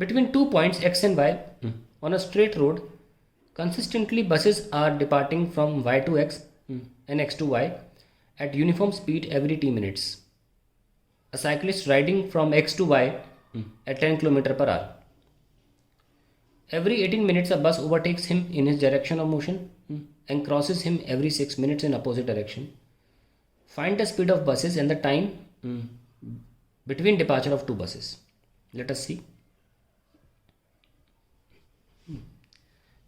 Between 2 points x and y on a straight road, consistently buses are departing from y to x and x to y at uniform speed every t minutes. A cyclist riding from x to y at 10 km per hour. Every 18 minutes, a bus overtakes him in his direction of motion and crosses him every 6 minutes in opposite direction. Find the speed of buses and the time between departure of two buses. Let us see.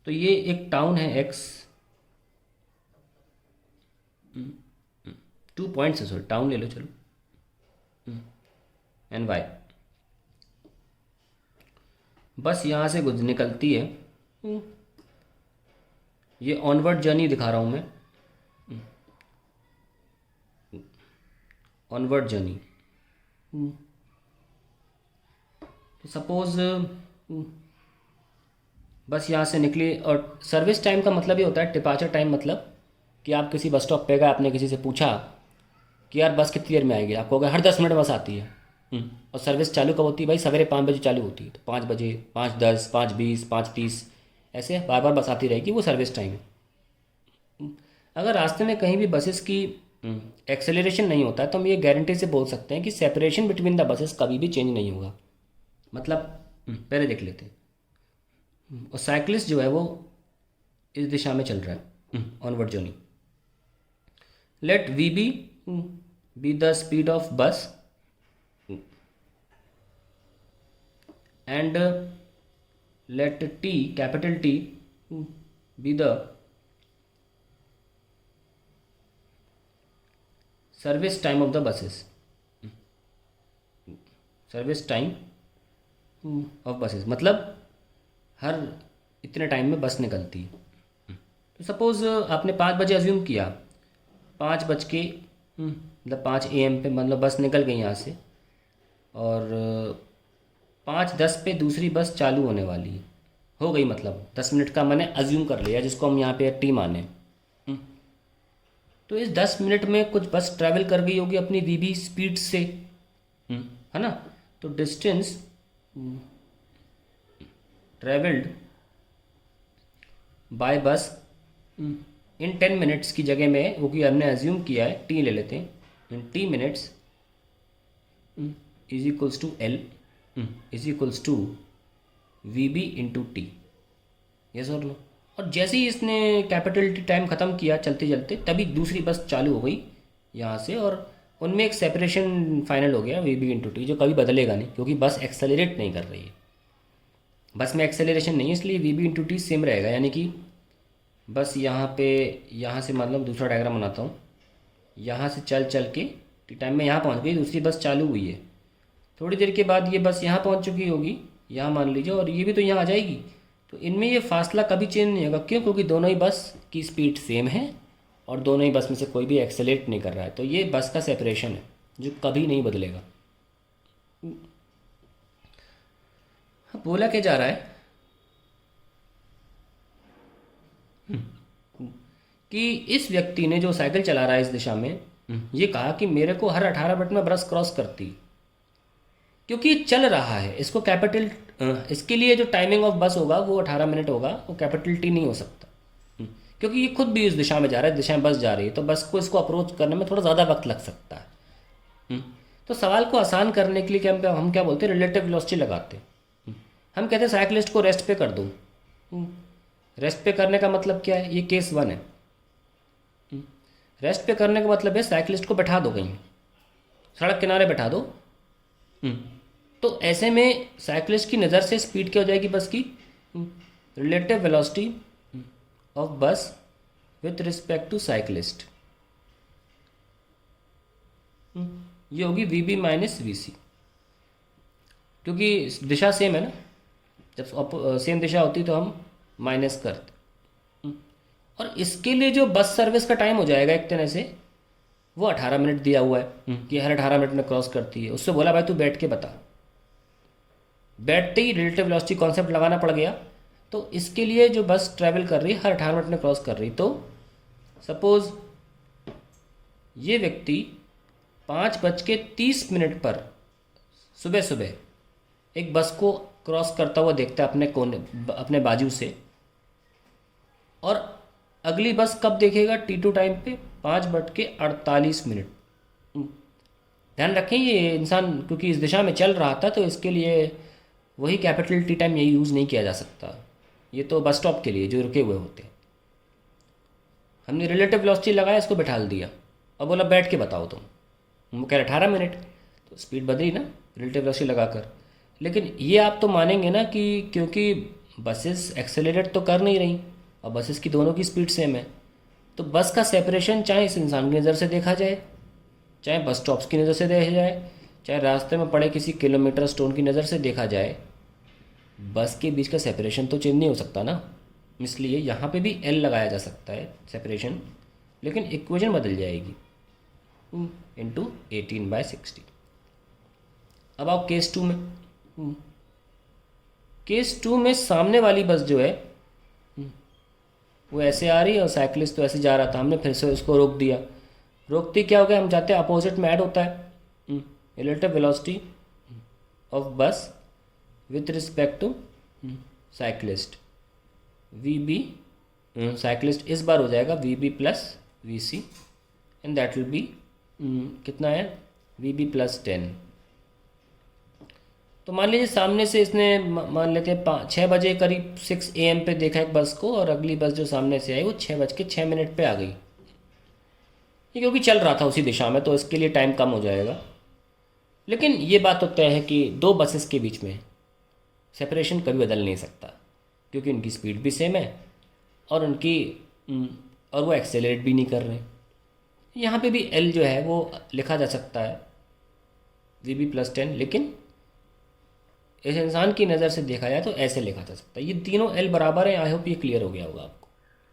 तो ये एक town है x, 2 points है, sorry town ले लो चलो, and Y. बस यहाँ से निकलती है, ये ऑनवर्ड जर्नी दिखा रहा हूँ मैं, ऑनवर्ड जर्नी। तो सपोज बस यहाँ से निकली, और सर्विस टाइम का मतलब ये होता है, डिपार्चर टाइम मतलब कि आप किसी बस स्टॉप पे गए, आपने किसी से पूछा कि यार बस कितनी देर में आएगी, आपको अगर हर 10 मिनट बस आती है और सर्विस चालू कब होती है भाई, सवेरे 5 बजे चालू होती है, तो 5 बजे, 5:10, 5:20, 5:30 ऐसे बार बार बस आती रहेगी, वो सर्विस टाइम है। अगर रास्ते में कहीं भी बसेस की एक्सेलरेशन नहीं होता है तो हम ये गारंटी से बोल सकते हैं कि सेपरेशन बिटवीन द बसेस कभी भी चेंज नहीं होगा। मतलब पहले देख लेते हैं, और साइकिलिस्ट जो है वो इस दिशा में चल रहा है, onward journey. Let v be the speed of bus and let t, capital t, be the service time of the buses, service time of buses मतलब हर इतने टाइम में बस निकलती है। तो सपोज़ आपने 5 बजे अज्यूम किया, 5 बज के मतलब 5 AM पे मतलब बस निकल गई यहाँ से, और 5:10 पे दूसरी बस चालू होने वाली है, हो गई, मतलब 10 मिनट का मैंने अज्यूम कर लिया, जिसको हम यहाँ पे टी माने। तो इस 10 मिनट में कुछ बस ट्रैवल कर गई होगी अपनी वीबी स्पीड से, है ना। तो डिस्टेंस ट्रेवल्ड बाय बस इन 10 मिनट्स की जगह में, क्योंकि हमने अज्यूम किया है, टी ले लेते हैं, in t minutes is equals to l is equals to we B into t. Yes और नो। और जैसे ही इसने कैपिटल टी टाइम ख़त्म किया चलते चलते, तभी दूसरी बस चालू हो गई यहाँ से, और उनमें एक सेपरेशन फाइनल हो गया वी बी इंटू टी, जो कभी बदलेगा नहीं, क्योंकि बस एक्सेलरेट नहीं कर रही है, बस में एक्सेलरेशन नहीं है, इसलिए V B into T same रहेगा। यानी कि बस यहाँ पे, यहाँ से मतलब दूसरा डायग्राम बनाता हूँ, यहाँ से चल चल के टी टाइम में यहाँ पहुँच गई, दूसरी बस चालू हुई है, थोड़ी देर के बाद ये बस यहाँ पहुँच चुकी होगी, यहाँ मान लीजिए, और ये भी तो यहाँ आ जाएगी। तो इनमें ये फासला कभी चेंज नहीं होगा, क्यों? क्योंकि दोनों ही बस की स्पीड सेम है और दोनों ही बस में से कोई भी एक्सेलेरेट नहीं कर रहा है। तो ये बस का सेपरेशन है जो कभी नहीं बदलेगा। बोला क्या जा रहा है कि इस व्यक्ति ने जो साइकिल चला रहा है इस दिशा में, ये कहा कि मेरे को हर 18 मिनट में बस क्रॉस करती, क्योंकि ये चल रहा है, इसको कैपिटल, इसके लिए जो टाइमिंग ऑफ बस होगा वो 18 मिनट होगा, वो कैपिटल टी नहीं हो सकता, क्योंकि ये खुद भी इस दिशा में जा रहा है, दिशा में बस जा रही है, तो बस को इसको अप्रोच करने में थोड़ा ज़्यादा वक्त लग सकता है। तो सवाल को आसान करने के लिए क्या हम क्या बोलते हैं, रिलेटिव वेलोसिटी लगाते हैं। हम कहते हैं साइकिलिस्ट को रेस्ट पे कर दो। रेस्ट पे करने का मतलब क्या है, ये केस 1 है। रेस्ट पे करने का मतलब है साइकिलिस्ट को बैठा दो कहीं, सड़क किनारे बैठा दो। तो ऐसे में साइकिलिस्ट की नज़र से स्पीड क्या हो जाएगी बस की, relative velocity of bus with respect to cyclist, ये होगी वी बी माइनस वी सी, क्योंकि दिशा सेम है ना, जब सेम दिशा होती तो हम माइनस करते। और इसके लिए जो बस सर्विस का टाइम हो जाएगा एक तरह से, वो 18 मिनट दिया हुआ है कि हर 18 मिनट में क्रॉस करती है। उससे बोला भाई तू बैठ के बता, बैठते ही रिलेटिव वेलोसिटी कॉन्सेप्ट लगाना पड़ गया। तो इसके लिए जो बस ट्रैवल कर रही है हर 18 मिनट में क्रॉस कर रही, तो सपोज ये व्यक्ति 5:30 पर सुबह सुबह एक बस को क्रॉस करता हुआ देखता है अपने कोने, अपने बाजू से, और अगली बस कब देखेगा? T2 टाइम पे 5:48। ध्यान रखें ये इंसान क्योंकि इस दिशा में चल रहा था, तो इसके लिए वही कैपिटल टी टाइम यही यूज़ नहीं किया जा सकता। ये तो बस स्टॉप के लिए जो रुके हुए होते हैं। हमने रिलेटिव वेलोसिटी लगाया, इसको बैठा दिया और बोला बैठ के बताओ तुम। वो कह रहे 18 मिनट, तो स्पीड बदली ना रिलेटिव वेलोसिटी लगाकर। लेकिन ये आप तो मानेंगे ना कि क्योंकि बसेस एक्सेलरेट तो कर नहीं रही और बसेस की दोनों की स्पीड सेम है, तो बस का सेपरेशन चाहे इस इंसान की नज़र से देखा जाए, चाहे बस स्टॉप्स की नज़र से देखा जाए, चाहे रास्ते में पड़े किसी किलोमीटर स्टोन की नज़र से देखा जाए, बस के बीच का सेपरेशन तो चेंज नहीं हो सकता ना। इसलिए यहाँ पे भी एल लगाया जा सकता है सेपरेशन, लेकिन इक्वेशन बदल जाएगी इंटू 18/60। अब आओ केस 2 में। केस 2 में सामने वाली बस जो है वो ऐसे आ रही है और साइकिलिस्ट तो ऐसे जा रहा था, हमने फिर से उसको रोक दिया। रोकते क्या हो गया, हम चाहते हैं अपोजिट में ऐड होता है relative velocity of bus with respect to cyclist. V B cyclist इस बार हो जाएगा V B plus V C, and that will be कितना है, वी बी प्लस 10। तो मान लीजिए सामने से इसने मान लेते हैं 6 बजे करीब 6 AM पे देखा एक बस को, और अगली बस जो सामने से आई वो 6:06 पे आ गई। ये क्योंकि चल रहा था उसी दिशा में तो इसके लिए टाइम कम हो जाएगा। लेकिन ये बात तो तय है कि दो बसेस के बीच में सेपरेशन कभी बदल नहीं सकता, क्योंकि उनकी स्पीड भी सेम है और और वो एक्सेलरेट भी नहीं कर रहे। यहाँ पे भी एल जो है वो लिखा जा सकता है वी बी प्लस 10, लेकिन इस इंसान की नज़र से देखा जाए तो ऐसे लिखा जा सकता है। ये तीनों एल बराबर हैं। आई होप ये क्लियर हो गया होगा आपको,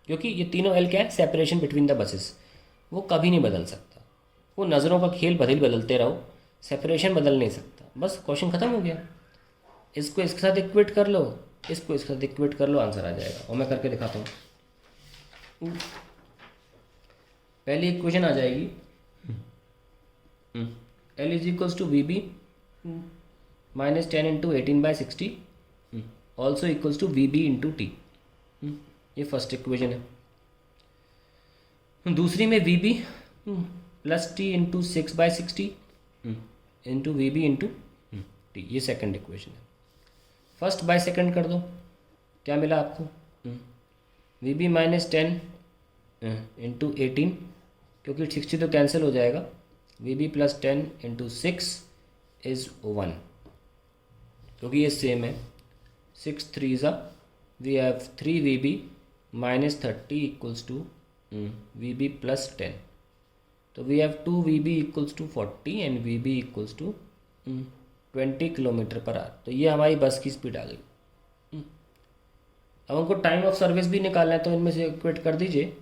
क्योंकि ये तीनों एल क्या है, सेपरेशन बिटवीन द बसेस, वो कभी नहीं बदल सकता। वो नज़रों का खेल बदलते रहो, सेपरेशन बदल नहीं सकता। बस क्वेश्चन ख़त्म हो गया। इसको इसके साथ इक्वेट कर लो, इसको इसके साथ इक्वेट कर लो, आंसर आ जाएगा। और मैं करके दिखाता हूँ। पहली इक्वेशन आ जाएगी L is equals to we B -10 into 18/60 also equals to we B into T. ये फर्स्ट इक्वेशन है। दूसरी में V B plus T into 6/60 into V B into T, ये सेकंड इक्वेशन है। फर्स्ट बाय सेकंड कर दो, क्या मिला आपको, वी बी -10 इंटू 18, क्योंकि 60 तो कैंसिल हो जाएगा, V B plus 10 into 6 is 1, क्योंकि ये सेम है। 6 3 we have 3 V B -30 equals to we B plus 10, तो we have 2 V B equals to 40 and V B equals to 20 km/h। तो ये हमारी बस की स्पीड आ गई। अब हमको टाइम ऑफ सर्विस भी निकालना है, तो इनमें से इक्वेट कर दीजिए।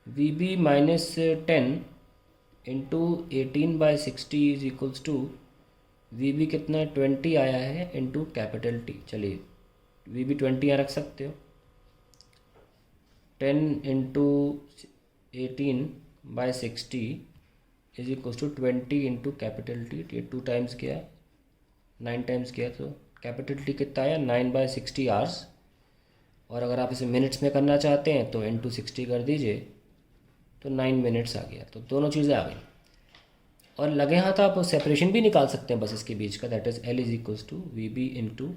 V B -10 into 18/60 is equals to we B कितना है, 20 आया है इंटू कैपिटल टी। चलिए वी बी 20 यहाँ रख सकते हो। 10 into 18/60 is equals to 20 into capital T. ये 2 टाइम्स किया, 9 टाइम्स किया, तो कैपिटल टी कितना आया, 9/60 आवर्स। और अगर आप इसे मिनट्स में करना चाहते हैं तो इंटू 60 कर दीजिए, तो 9 मिनट्स आ गया। तो दोनों चीज़ें आ गई। और लगे हाथ आप सेपरेशन भी निकाल सकते हैं बसेस के बीच का, that is L is equals to we B into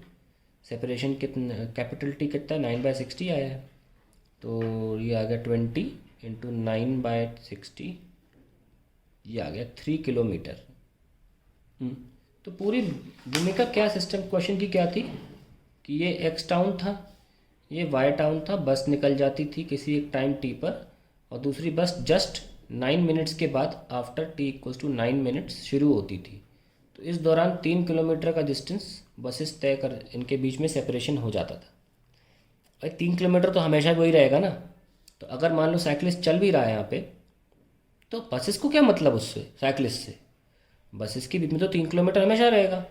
separation कितना, कैपिटल टी कितना है, 9/60 आया है, तो ये आ गया 20 इंटू 9/60, ये आ गया 3 किलोमीटर। तो पूरी भूमिका क्या सिस्टम क्वेश्चन की क्या थी कि ये एक्स टाउन था, ये वाई टाउन था, बस निकल जाती थी किसी एक टाइम टी पर, और दूसरी बस जस्ट 9 मिनट्स के बाद after T equals to 9 minutes शुरू होती थी। तो इस दौरान 3 किलोमीटर का डिस्टेंस बसेस तय कर, इनके बीच में सेपरेशन हो जाता था। भाई 3 किलोमीटर तो हमेशा वही रहेगा ना। तो अगर मान लो साइकिलिस्ट चल भी रहा है यहाँ पे, तो बसेस को क्या मतलब उससे, साइकिलिस्ट से, बसेस के बीच में तो 3 किलोमीटर हमेशा रहेगा,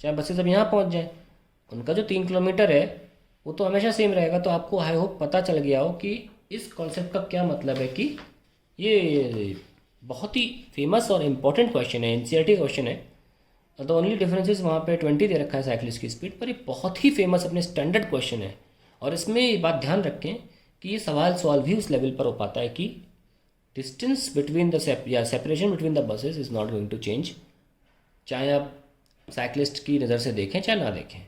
चाहे बसेस अब यहाँ पहुँच जाए, उनका जो 3 किलोमीटर है वो तो हमेशा सेम रहेगा। तो आपको आई होप पता चल गया हो कि इस कॉन्सेप्ट का क्या मतलब है, कि ये बहुत ही फेमस और इम्पॉर्टेंट क्वेश्चन है, एनसीईआरटी क्वेश्चन है। द ओनली डिफरेंस इज वहाँ पे 20 दे रखा है साइकिलिस्ट की स्पीड, पर ये बहुत ही फेमस अपने स्टैंडर्ड क्वेश्चन है। और इसमें ये बात ध्यान रखें कि ये सवाल सॉल्व ही उस लेवल पर हो पाता है कि डिस्टेंस बिटवीन द या separation between the buses is not going to change, चाहे आप साइकिलिस्ट की नज़र से देखें चाहे ना देखें।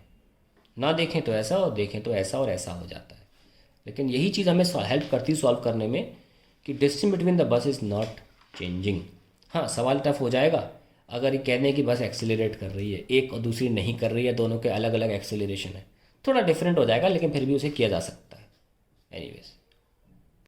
ना देखें तो ऐसा और देखें तो ऐसा और ऐसा हो जाता है। लेकिन यही चीज़ हमें हेल्प करती है सॉल्व करने में कि distance between the bus is not changing. हाँ, सवाल टफ हो जाएगा अगर ये कह दें कि बस एक्सेलरेट कर रही है, एक और दूसरी नहीं कर रही है, दोनों के अलग अलग एक्सेलरेशन है, थोड़ा डिफरेंट हो जाएगा, लेकिन फिर भी उसे किया जा सकता है। एनीवेज।